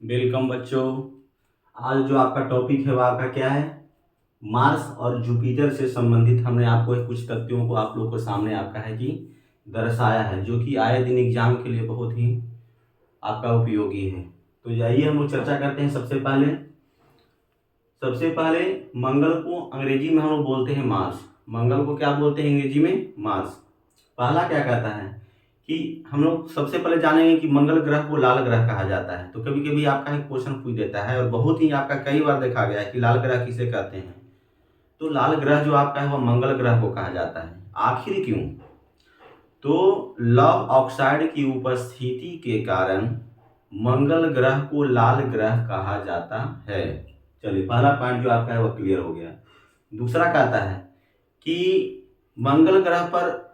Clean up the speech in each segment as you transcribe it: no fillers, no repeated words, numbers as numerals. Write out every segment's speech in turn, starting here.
Welcome बच्चों। आज जो आपका टॉपिक है वो आपका क्या है? मार्स और जुपिटर से संबंधित हमने आपको कुछ तथ्यों को आप लोग को सामने आपका है कि दर्शाया है, जो कि आए दिन एग्जाम के लिए बहुत ही आपका उपयोगी है। तो जाइए हम लोग चर्चा करते हैं। सबसे पहले मंगल को अंग्रेजी में हम लोग बोलते हैं मार्स। मंगल को क्या बोलते हैं अंग्रेजी में? मार्स। पहला क्या कहता है कि हम लोग सबसे पहले जानेंगे कि मंगल ग्रह को लाल ग्रह कहा जाता है। तो कभी कभी आपका एक क्वेश्चन पूछ देता है और बहुत ही आपका कई बार देखा गया है कि लाल ग्रह किसे कहते हैं। तो लाल ग्रह जो आपका है वह मंगल ग्रह को कहा जाता है। आखिर क्यों? तो लव ऑक्साइड की उपस्थिति के कारण मंगल ग्रह को लाल ग्रह कहा जाता है। चलिए, पहला पॉइंट जो आपका है वह क्लियर हो गया। दूसरा कहता है कि मंगल ग्रह पर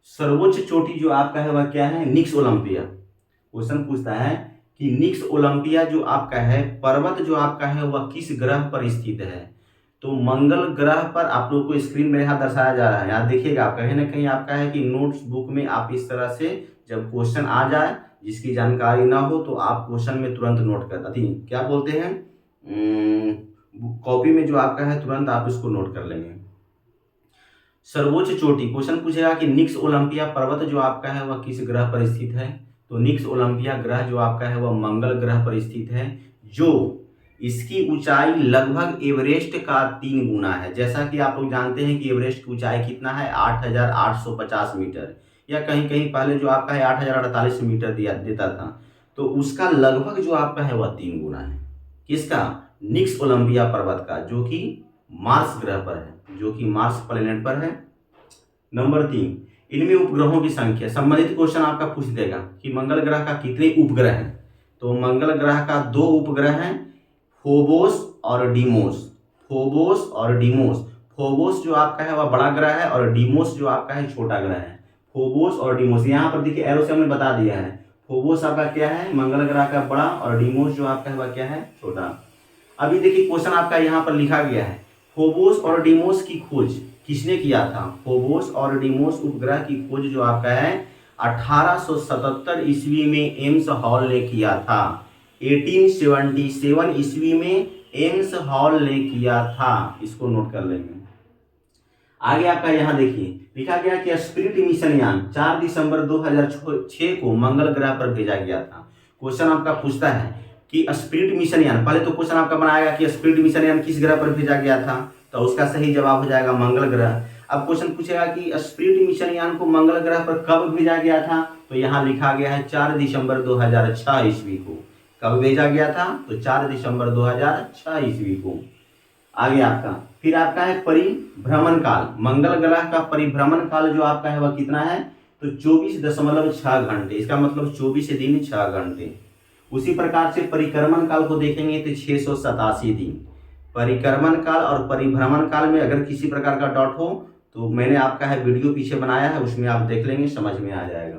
सर्वोच्च चोटी जो आपका है वह क्या है? निक्स ओलंपिया। क्वेश्चन पूछता है कि निक्स ओलंपिया जो आपका है पर्वत जो आपका है वह किस ग्रह पर स्थित है। तो मंगल ग्रह पर आप लोग को स्क्रीन में यहाँ दर्शाया जा रहा है। यहाँ देखिएगा, आप कहीं ना कहीं आपका है कि नोट्स बुक में आप इस तरह से जब क्वेश्चन आ जाए जिसकी जानकारी ना हो तो आप क्वेश्चन में तुरंत नोट कर क्या बोलते हैं, कॉपी में जो आपका है तुरंत आप इसको नोट कर लेंगे। सर्वोच्च चोटी, क्वेश्चन पूछेगा कि निक्स ओलंपिया पर्वत जो आपका है वह किस ग्रह पर स्थित है। तो निक्स ओलंपिया ग्रह जो आपका है वह मंगल ग्रह पर स्थित है, जो इसकी ऊंचाई लगभग एवरेस्ट का 3 गुना है। जैसा कि आप लोग जानते हैं कि एवरेस्ट की ऊंचाई कितना है? 8,850 मीटर, या कहीं कहीं पहले जो आपका है 8,048 मीटर देता था। तो उसका लगभग जो आपका है वह 3 गुना है। किसका? निक्स ओलंपिया पर्वत का, जो कि मार्स ग्रह पर है, जो कि मार्स प्लेनेट पर है। नंबर 3, इनमें उपग्रहों की संख्या। संबंधित क्वेश्चन आपका पूछ देगा कि मंगल ग्रह का कितने उपग्रह हैं। तो मंगल ग्रह का 2 उपग्रह हैं, फोबोस और डीमोस। फोबोस और डीमोस। फोबोस जो आपका है वह बड़ा ग्रह है और डीमोस जो आपका है छोटा ग्रह है। फोबोस और डीमोस यहाँ पर देखिए एरो से हमने बता दिया है। फोबोस आपका क्या है? मंगल ग्रह का बड़ा, और डीमोस जो आपका है वह क्या है? छोटा। अभी देखिए क्वेश्चन आपका यहाँ पर लिखा गया है, फोबोस और डीमोस की खोज किसने किया था? फोबोस और डीमोस उपग्रह की खोज जो आपका है 1877 ईस्वी में एम्स हॉल ने किया था। 1877 ईस्वी में एम्स हॉल ने किया था। इसको नोट कर लेंगे। आगे आपका यहाँ देखिए लिखा गया कि स्पिरिट मिशन यान 4 दिसंबर 2006 को मंगल ग्रह पर भेजा गया था। क्वेश्चन आपका पूछता है कि स्पिरिट मिशन यान, पहले तो क्वेश्चन आपका बनाएगा कि स्पिरिट मिशन यान किस ग्रह पर भेजा गया था, तो उसका सही जवाब हो जाएगा मंगल ग्रह। अब क्वेश्चन पूछेगा कि स्पिरिट मिशन यान को मंगल ग्रह पर कब भेजा गया था, तो यहाँ लिखा गया है 4 दिसंबर 2006 ईस्वी को। कब भेजा गया था? तो 4 दिसंबर 2006 ईस्वी को। आगे आपका फिर आपका है परिभ्रमण काल। मंगल ग्रह का परिभ्रमण काल जो आपका है वह कितना है? तो 24.6 घंटे। इसका मतलब 24 दिन 6 घंटे। उसी प्रकार से परिक्रमण काल को देखेंगे तो 687 दिन। परिक्रमण काल और परिभ्रमण काल में अगर किसी प्रकार का डॉट हो तो मैंने आपका है वीडियो पीछे बनाया है, उसमें आप देख लेंगे, समझ में आ जाएगा।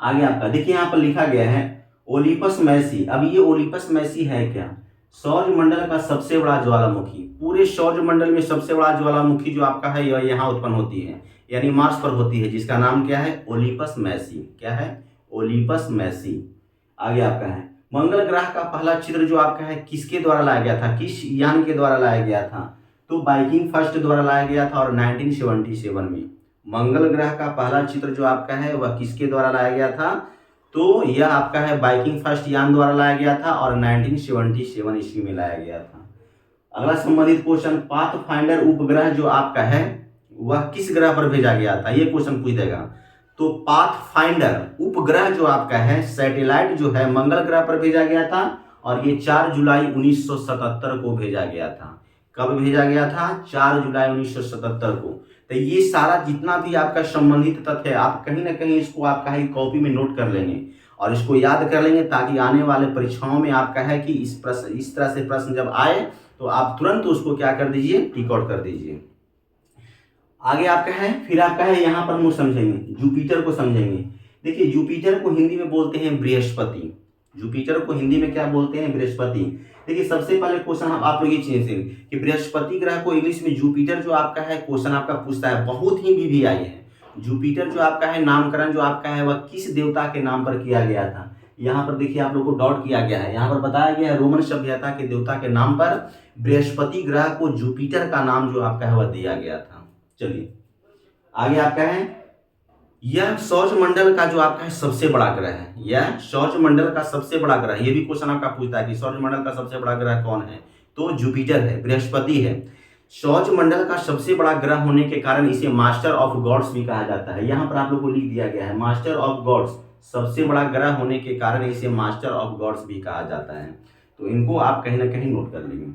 आगे आपका देखिए यहाँ पर लिखा गया है ओलिपस मैसी। अब ये ओलिपस मैसी है क्या? सौरमंडल का सबसे बड़ा ज्वालामुखी। पूरे सौरमंडल में सबसे बड़ा ज्वालामुखी जो आपका है यह यहाँ उत्पन्न होती है, यानी मार्स पर होती है, जिसका नाम क्या है? ओलिपस मैसी। क्या है? ओलिपस मैसी। आगे आपका है मंगल ग्रह का पहला चित्र जो आपका है किसके द्वारा लाया गया था? किस यान के द्वारा लाया गया था? तो वाइकिंग फर्स्ट द्वारा लाया गया था, और 1977 में। मंगल ग्रह का पहला चित्र जो आपका है वह किसके द्वारा लाया गया था? तो यह आपका है वाइकिंग फर्स्ट यान द्वारा लाया गया था और 1977 ईस्वी में लाया गया था। अगला संबंधित क्वेश्चन, पाथ फाइंडर उपग्रह जो आपका है वह किस ग्रह पर भेजा गया था? ये क्वेश्चन पूछ देगा। तो पाथ फाइंडर उपग्रह जो आपका है, सैटेलाइट जो है, मंगल ग्रह पर भेजा गया था और ये 4 जुलाई 1977 को भेजा गया था। कब भेजा गया था? 4 जुलाई 1977 को। तो ये सारा जितना भी आपका संबंधित तथ्य है आप कहीं ना कहीं इसको आपका है कॉपी में नोट कर लेंगे और इसको याद कर लेंगे, ताकि आने वाले परीक्षाओं में आपका है कि इस तरह से प्रश्न जब आए तो आप तुरंत उसको क्या कर दीजिए? टिक आउट कर दीजिए। आगे आपका है फिर आपका है यहाँ पर हम समझेंगे जुपिटर को समझेंगे। देखिए जुपिटर को हिंदी में बोलते हैं बृहस्पति। जुपिटर को हिंदी में क्या बोलते हैं? बृहस्पति। देखिए सबसे पहले क्वेश्चन आप लोग ये चीज कि बृहस्पति ग्रह को इंग्लिश में जुपिटर जो आपका है क्वेश्चन आपका पूछता है, बहुत ही वीवीआई है। जुपिटर जो आपका है नामकरण जो आपका है वह किस देवता के नाम पर किया गया था? यहाँ पर देखिए आप लोग को डॉट किया गया है, यहाँ पर बताया गया है रोमन सभ्यता के देवता के नाम पर बृहस्पति ग्रह को जुपिटर का नाम जो आपका है वह दिया गया था। चलिए आगे आपका है, यह सौरमंडल का जो आपका है सबसे बड़ा ग्रह है, यह सौरमंडल का सबसे बड़ा ग्रह, ये भी क्वेश्चन आपका पूछता है कि सौरमंडल का सबसे बड़ा ग्रह कौन है, तो जुपिटर है, बृहस्पति है। सौरमंडल का सबसे बड़ा ग्रह होने के कारण इसे मास्टर ऑफ गॉड्स भी कहा जाता है। यहाँ पर आप लोग को लिख दिया गया है मास्टर ऑफ गॉड्स, सबसे बड़ा ग्रह होने के कारण इसे मास्टर ऑफ गॉड्स भी कहा जाता है। तो इनको आप कहीं ना कहीं नोट कर लीजिए।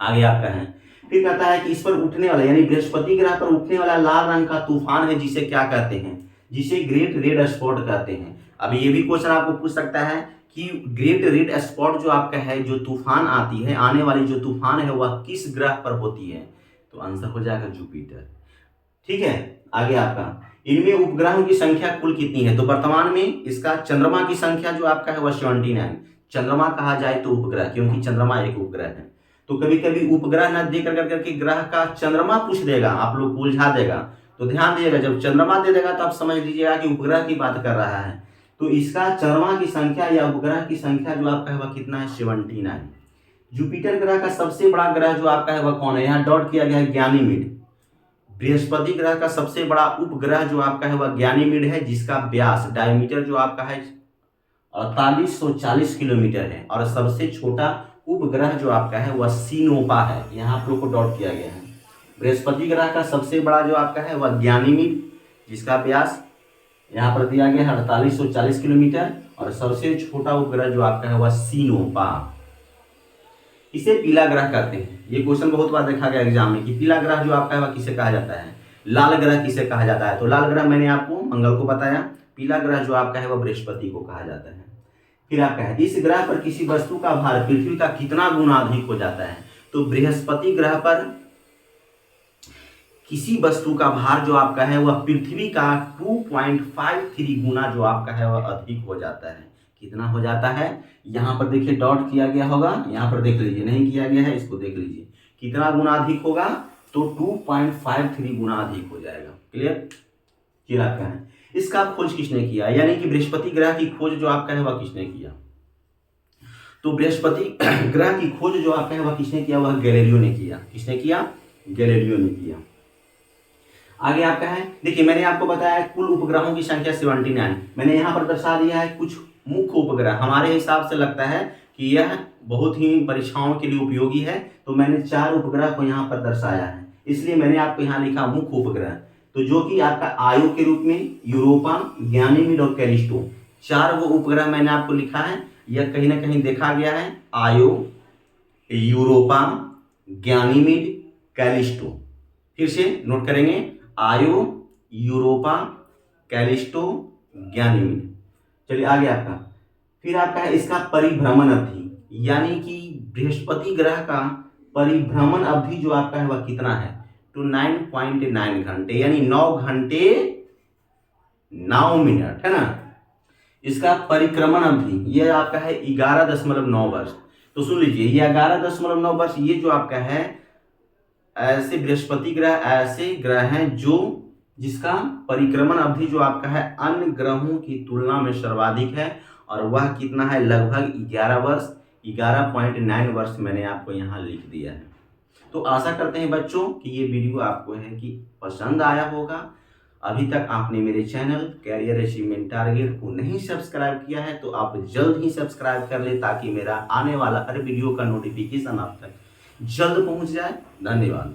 आगे आपका है, फिर कहता है कि इस पर उठने वाला यानी बृहस्पति ग्रह पर उठने वाला लाल रंग का तूफान है जिसे क्या कहते हैं, जिसे ग्रेट रेड स्पॉट कहते हैं। अब ये भी क्वेश्चन आपको पूछ सकता है कि ग्रेट रेड स्पॉट जो आपका है, जो तूफान आती है, आने वाली जो तूफान है वह किस ग्रह पर होती है, तो आंसर हो जाएगा जुपिटर। ठीक है, आगे आपका, इनमें उपग्रहों की संख्या कुल कितनी है, तो वर्तमान में इसका चंद्रमा की संख्या जो आपका है वह 79, चंद्रमा कहा जाए तो उपग्रह, क्योंकि चंद्रमा एक उपग्रह है। तो कभी कभी उपग्रह न दे करके ग्रह का चंद्रमा पूछ देगा, आप लोग को उलझा देगा, तो ध्यान दीजिएगा, जब चंद्रमा दे देगा तो आप समझ लीजिएगा कि उपग्रह की बात कर रहा है। तो इसका चंद्रमा की संख्या या उपग्रह की संख्या जो आपका है वह कितना है, 79। जुपिटर ग्रह का सबसे बड़ा ग्रह जो आपका है वह कौन है, यहाँ डॉट किया गया है ज्ञानीमीड। बृहस्पति ग्रह का सबसे बड़ा उपग्रह जो आपका है वह ज्ञानीमीड है, जिसका व्यास डायमीटर जो आपका है 4840 किलोमीटर है, और सबसे छोटा उपग्रह जो आपका है वह सिनोपा है, यहाँ आप लोग को डॉट किया गया है। बृहस्पति ग्रह का सबसे बड़ा जो आपका है वह ज्ञानीमीड, जिसका व्यास यहाँ पर दिया गया है 4840 किलोमीटर, और सबसे छोटा उपग्रह जो आपका है वह सिनोपा। इसे पीला ग्रह कहते हैं। ये क्वेश्चन बहुत बार देखा गया एग्जाम में कि पीला ग्रह जो आपका है वह किसे कहा जाता है, लाल ग्रह किसे कहा जाता है, तो लाल ग्रह मैंने आपको मंगल को बताया, पीला ग्रह जो आपका है वह बृहस्पति को कहा जाता है। फिर आपका है, इस ग्रह पर किसी वस्तु का भार पृथ्वी का कितना गुना अधिक हो जाता है, तो बृहस्पति ग्रह पर किसी वस्तु का भार जो आपका है वह पृथ्वी का 2.53 गुना जो आपका है वह अधिक हो जाता है। कितना हो जाता है, यहाँ पर देखिए डॉट किया गया होगा, यहाँ पर देख लीजिए, नहीं किया गया है, इसको देख लीजिए, कितना गुना अधिक होगा, तो 2.53 गुना अधिक हो जाएगा। क्लियर, ये आपका है। इसका खोज किसने किया, यानी कि बृहस्पति ग्रह की खोज जो आपका है वह किसने किया, तो बृहस्पति ग्रह की खोज जो आपका है वह किसने किया, वह गैलीलियो ने किया। किसने किया, गैलीलियो ने किया। आगे आपका है, देखिए मैंने आपको बताया कुल उपग्रहों की संख्या 79, मैंने यहाँ पर दर्शा दिया है कुछ मुख्य उपग्रह, हमारे हिसाब से लगता है कि यह बहुत ही परीक्षाओं के लिए उपयोगी है, तो मैंने 4 उपग्रह को यहाँ पर दर्शाया है, इसलिए मैंने आपको यहाँ लिखा मुख्य उपग्रह, तो जो कि आपका आयो के रूप में यूरोपा, गैनीमीड और कैलिस्टो, 4 वो उपग्रह मैंने आपको लिखा है। यह कहीं ना कहीं देखा गया है, आयो, यूरोपा, गैनीमीड, कैलिस्टो। फिर से नोट करेंगे, आयो, यूरोपा, कैलिस्टो, गैनीमीड। चलिए आगे आपका, फिर आपका है इसका परिभ्रमण अवधि, यानी कि बृहस्पति ग्रह का परिभ्रमण अवधि जो आपका है वह कितना है, तो 9.9 घंटे, यानी 9 घंटे 9 मिनट है ना। इसका परिक्रमण अवधि ये आपका है 11.9 वर्ष। तो सुन लीजिए, ये 11.9 वर्ष, ये जो आपका है ऐसे बृहस्पति ग्रह ऐसे ग्रह हैं जो जिसका परिक्रमण अवधि जो आपका है अन्य ग्रहों की तुलना में सर्वाधिक है, और वह कितना है, लगभग 11 वर्ष, 11.9 वर्ष मैंने आपको यहाँ लिख दिया है। तो आशा करते हैं बच्चों कि ये वीडियो आपको है कि पसंद आया होगा। अभी तक आपने मेरे चैनल कैरियर अचीवमेंट टारगेट को नहीं सब्सक्राइब किया है तो आप जल्द ही सब्सक्राइब कर ले, ताकि मेरा आने वाला हर वीडियो का नोटिफिकेशन आप तक जल्द पहुंच जाए। धन्यवाद।